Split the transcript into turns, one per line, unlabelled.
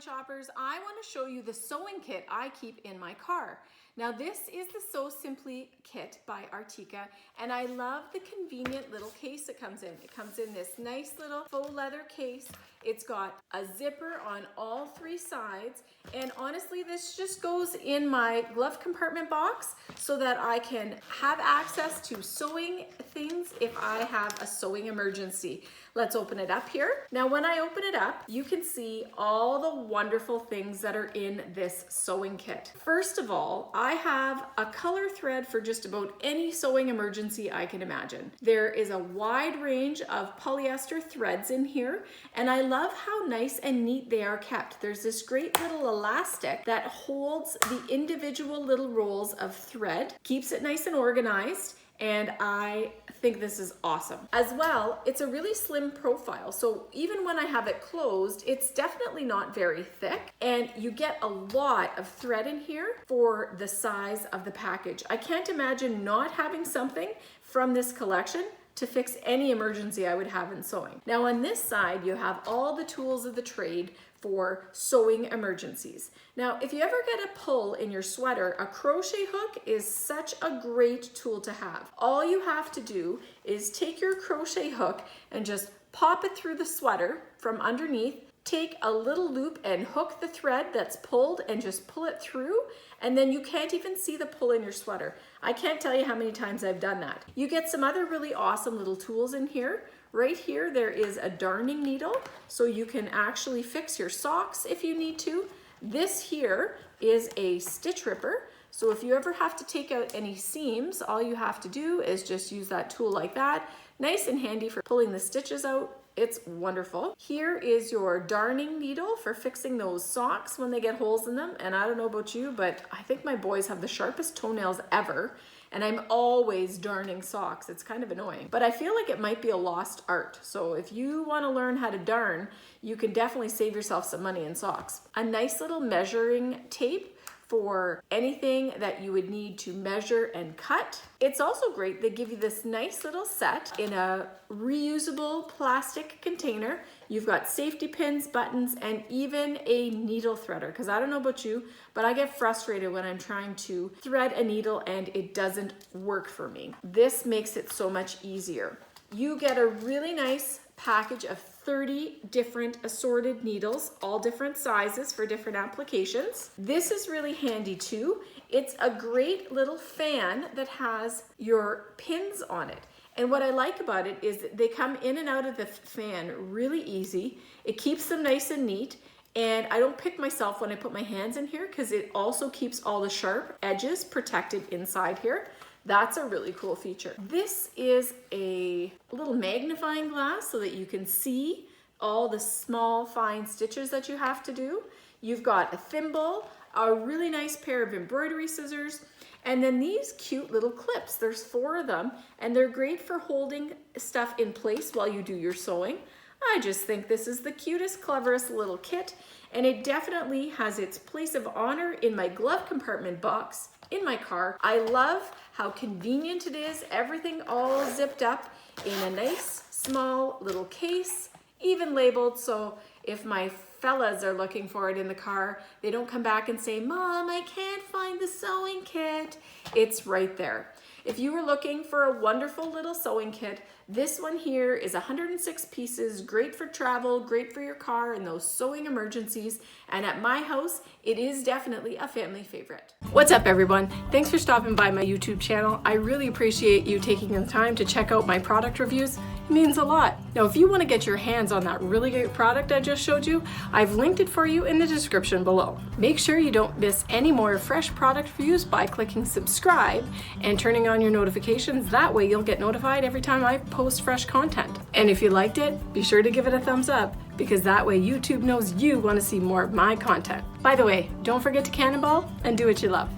shoppers, I want to show you the sewing kit I keep in my car. Now this is the Sew Simply kit by ARTIKA, and I love the convenient little case it comes in. It comes in this nice little faux leather case. It's got a zipper on all three sides, and honestly this just goes in my glove compartment box so that I can have access to sewing things if I have a sewing emergency. Let's open it up here. Now when I open it up, you can see all the wonderful things that are in this sewing kit. First of all, I have a color thread for just about any sewing emergency I can imagine. There is a wide range of polyester threads in here, and I love how nice and neat they are kept. There's this great little elastic that holds the individual little rolls of thread, keeps it nice and organized, and I think this is awesome. As well, it's a really slim profile, so even when I have it closed, it's definitely not very thick, and you get a lot of thread in here for the size of the package. I can't imagine not having something from this collection to fix any emergency I would have in sewing. Now on this side, you have all the tools of the trade for sewing emergencies. Now, if you ever get a pull in your sweater, a crochet hook is such a great tool to have. All you have to do is take your crochet hook and just pop it through the sweater from underneath, take a little loop and hook the thread that's pulled and just pull it through, and then you can't even see the pull in your sweater. I can't tell you how many times I've done that. You get some other really awesome little tools in here. Right here, there is a darning needle, so you can actually fix your socks if you need to. This here is a stitch ripper, so if you ever have to take out any seams, all you have to do is just use that tool like that. Nice and handy for pulling the stitches out. It's wonderful. Here is your darning needle for fixing those socks when they get holes in them. And I don't know about you, but I think my boys have the sharpest toenails ever, and I'm always darning socks. It's kind of annoying, but I feel like it might be a lost art. So if you want to learn how to darn, you can definitely save yourself some money in socks. A nice little measuring tape for anything that you would need to measure and cut. It's also great, they give you this nice little set in a reusable plastic container. You've got safety pins, buttons, and even a needle threader, because I don't know about you, but I get frustrated when I'm trying to thread a needle and it doesn't work for me. This makes it so much easier. You get a really nice package of 30 different assorted needles, all different sizes for different applications. This is really handy too. It's a great little fan that has your pins on it. And what I like about it is they come in and out of the fan really easy. It keeps them nice and neat. And I don't pick myself when I put my hands in here because it also keeps all the sharp edges protected inside here. That's a really cool feature. This is a little magnifying glass so that you can see all the small fine stitches that you have to do. You've got a thimble, a really nice pair of embroidery scissors, and then these cute little clips. There's 4 of them, and they're great for holding stuff in place while you do your sewing. I just think this is the cutest, cleverest little kit, and it definitely has its place of honor in my glove compartment box in my car. I love how convenient it is, everything all zipped up in a nice small little case, even labeled, so if my fellas are looking for it in the car, they don't come back and say, "Mom, I can't find the sewing kit." It's right there. If you were looking for a wonderful little sewing kit, this one here is 106 pieces, great for travel, great for your car and those sewing emergencies. And at my house, it is definitely a family favorite. What's up, everyone? Thanks for stopping by my YouTube channel. I really appreciate you taking the time to check out my product reviews. It means a lot. Now, if you want to get your hands on that really great product I just showed you, I've linked it for you in the description below. Make sure you don't miss any more fresh product reviews by clicking subscribe and turning on your notifications. That way you'll get notified every time I post fresh content. And if you liked it, be sure to give it a thumbs up, because that way YouTube knows you want to see more of my content. By the way, don't forget to cannonball and do what you love.